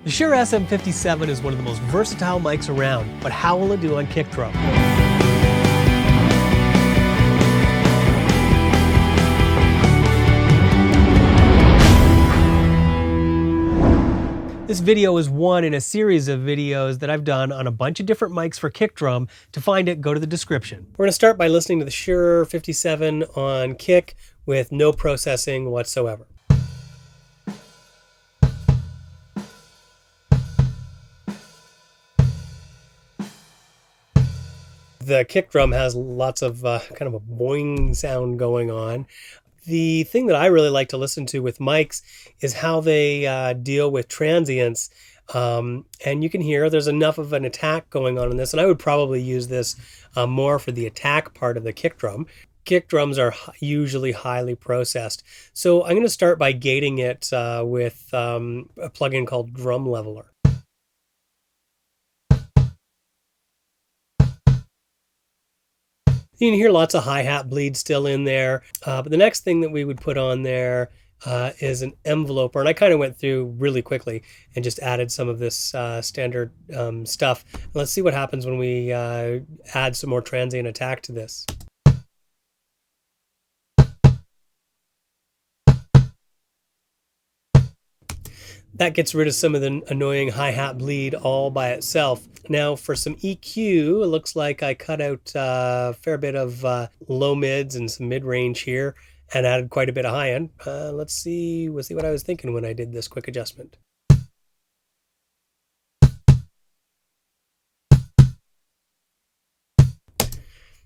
The Shure SM57 is one of the most versatile mics around, but how will it do on kick drum? This video is one in a series of videos that I've done on a bunch of different mics for kick drum. To find it, go to the description. We're going to start by listening to the Shure 57 on kick with no processing whatsoever. The kick drum has lots of kind of a boing sound going on. The thing that I really like to listen to with mics is how they deal with transients. And you can hear there's enough of an attack going on in this, and I would probably use this more for the attack part of the kick drum. Kick drums are usually highly processed. So I'm going to start by gating it with a plugin called Drum Leveler. You can hear lots of hi-hat bleed still in there. But the next thing that we would put on there is an enveloper. And I kind of went through really quickly and just added some of this standard stuff. Let's see what happens when we add some more transient attack to this. That gets rid of some of the annoying hi-hat bleed all by itself. Now for some EQ, it looks like I cut out a fair bit of low mids and some mid-range here and added quite a bit of high-end. We'll see what I was thinking when I did this quick adjustment.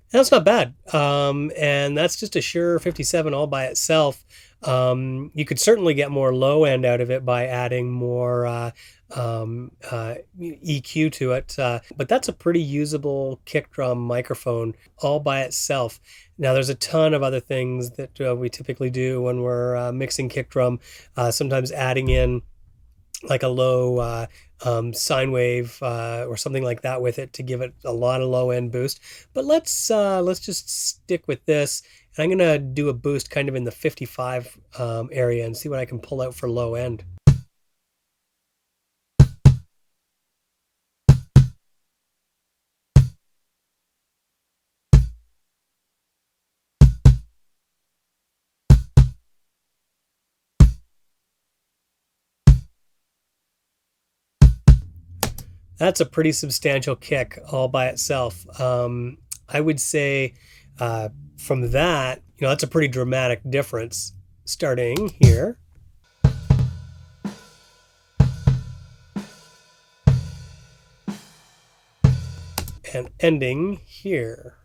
That's not bad. And that's just a Shure 57 all by itself. You could certainly get more low end out of it by adding more EQ to it. But that's a pretty usable kick drum microphone all by itself. Now there's a ton of other things that we typically do when we're mixing kick drum, sometimes adding in like a low sine wave or something like that with it to give it a lot of low end boost. But let's just stick with this, and I'm gonna do a boost kind of in the 55 area and see what I can pull out for low end. That's a pretty substantial kick all by itself. I would say from that, that's a pretty dramatic difference starting here. And ending here.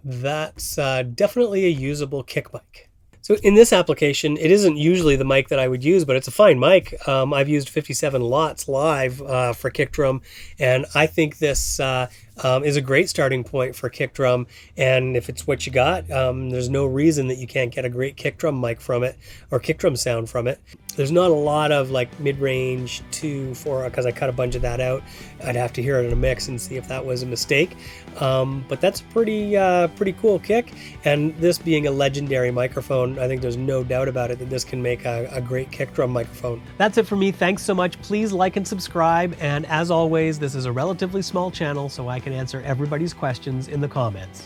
That's definitely a usable kick mic. So in this application, it isn't usually the mic that I would use, but it's a fine mic. I've used 57 lots live for kick drum, and I think this is a great starting point for kick drum. And if it's what you got, there's no reason that you can't get a great kick drum mic from it or kick drum sound from it. There's not a lot of like mid-range 2-4 because I cut a bunch of that out. I'd have to hear it in a mix and see if that was a mistake. But that's a pretty cool kick. And this being a legendary microphone, I think there's no doubt about it that this can make a great kick drum microphone. That's it for me. Thanks so much. Please like and subscribe. And as always, this is a relatively small channel, so I can answer everybody's questions in the comments.